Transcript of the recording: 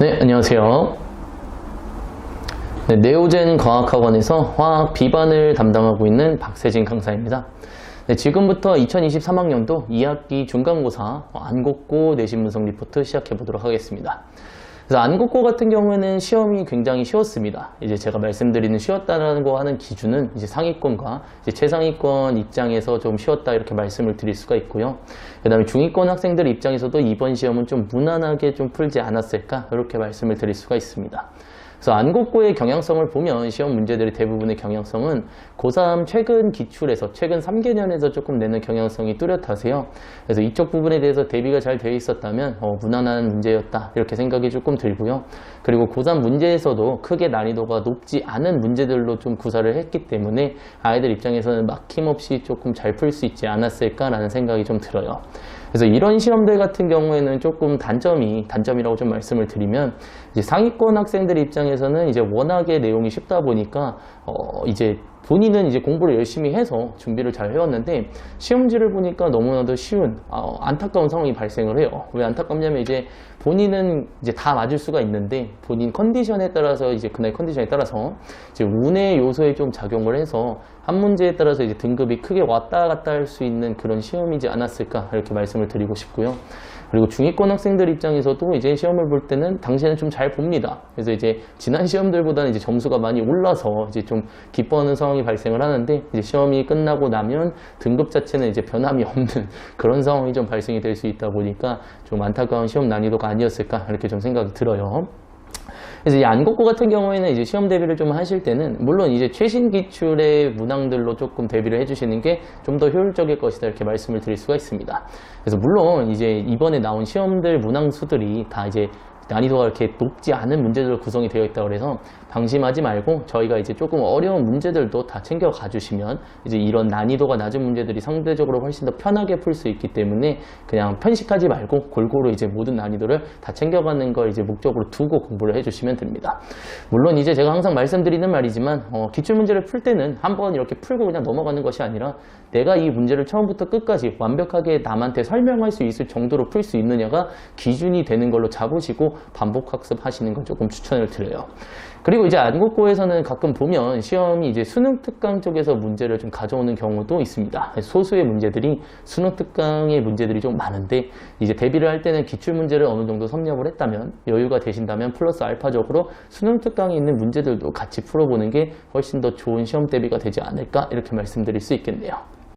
네, 안녕하세요. 네, 네오젠 과학학원에서 화학 B반을 담당하고 있는 박세진 강사입니다. 네, 지금부터 2023학년도 2학기 중간고사 안곡고 내신 분석 리포트 시작해 보도록 하겠습니다. 그래서 안곡고 같은 경우에는 시험이 굉장히 쉬웠습니다. 이제 제가 말씀드리는 쉬웠다는 거 하는 기준은 이제 상위권과 이제 최상위권 입장에서 좀 쉬웠다 이렇게 말씀을 드릴 수가 있고요. 그 다음에 중위권 학생들 입장에서도 이번 시험은 좀 무난하게 좀 풀지 않았을까 이렇게 말씀을 드릴 수가 있습니다. 그래서 안곡고의 경향성을 보면 시험 문제들의 대부분의 경향성은 고3 최근 기출에서 최근 3개년에서 조금 내는 경향성이 뚜렷하세요. 그래서 이쪽 부분에 대해서 대비가 잘 되어 있었다면 무난한 문제였다 이렇게 생각이 조금 들고요. 그리고 고3 문제에서도 크게 난이도가 높지 않은 문제들로 좀 구사를 했기 때문에 아이들 입장에서는 막힘없이 조금 잘 풀 수 있지 않았을까라는 생각이 좀 들어요. 그래서 이런 시험들 같은 경우에는 조금 단점이라고 좀 말씀을 드리면 이제 상위권 학생들 입장에서는 이제 워낙에 내용이 쉽다 보니까 이제 본인은 이제 공부를 열심히 해서 준비를 잘 해왔는데 시험지를 보니까 너무나도 쉬운 안타까운 상황이 발생을 해요. 왜 안타깝냐면 이제 본인은 이제 다 맞을 수가 있는데 본인 컨디션에 따라서 이제 그날 컨디션에 따라서 이제 운의 요소에 좀 작용을 해서 한 문제에 따라서 이제 등급이 크게 왔다 갔다 할 수 있는 그런 시험이지 않았을까 이렇게 말씀을 드리고 싶고요. 그리고 중위권 학생들 입장에서도 이제 시험을 볼 때는 당시에는 좀 잘 봅니다. 그래서 이제 지난 시험들보다는 이제 점수가 많이 올라서 이제 좀 기뻐하는 상황이 발생을 하는데 이제 시험이 끝나고 나면 등급 자체는 이제 변함이 없는 그런 상황이 좀 발생이 될 수 있다 보니까 좀 안타까운 시험 난이도가 아니었을까 이렇게 좀 생각이 들어요. 그래서 이 안곡고 같은 경우에는 이제 시험 대비를 좀 하실 때는 물론 이제 최신 기출의 문항들로 조금 대비를 해주시는 게 좀 더 효율적일 것이다 이렇게 말씀을 드릴 수가 있습니다. 그래서 물론 이제 이번에 나온 시험들 문항 수들이 다 이제 난이도가 이렇게 높지 않은 문제들로 구성이 되어 있다고 해서 방심하지 말고 저희가 이제 조금 어려운 문제들도 다 챙겨가 주시면 이제 이런 난이도가 낮은 문제들이 상대적으로 훨씬 더 편하게 풀 수 있기 때문에 그냥 편식하지 말고 골고루 이제 모든 난이도를 다 챙겨가는 걸 이제 목적으로 두고 공부를 해주시면 됩니다. 물론 이제 제가 항상 말씀드리는 말이지만 기출 문제를 풀 때는 한번 이렇게 풀고 그냥 넘어가는 것이 아니라 내가 이 문제를 처음부터 끝까지 완벽하게 남한테 설명할 수 있을 정도로 풀 수 있느냐가 기준이 되는 걸로 잡으시고 반복 학습하시는 걸 조금 추천을 드려요. 그리고 이제 안곡고에서는 가끔 보면 시험이 이제 수능 특강 쪽에서 문제를 좀 가져오는 경우도 있습니다. 소수의 문제들이 수능 특강의 문제들이 좀 많은데 이제 대비를 할 때는 기출 문제를 어느 정도 섭렵을 했다면 여유가 되신다면 플러스 알파적으로 수능 특강에 있는 문제들도 같이 풀어보는 게 훨씬 더 좋은 시험 대비가 되지 않을까 이렇게 말씀드릴 수 있겠네요.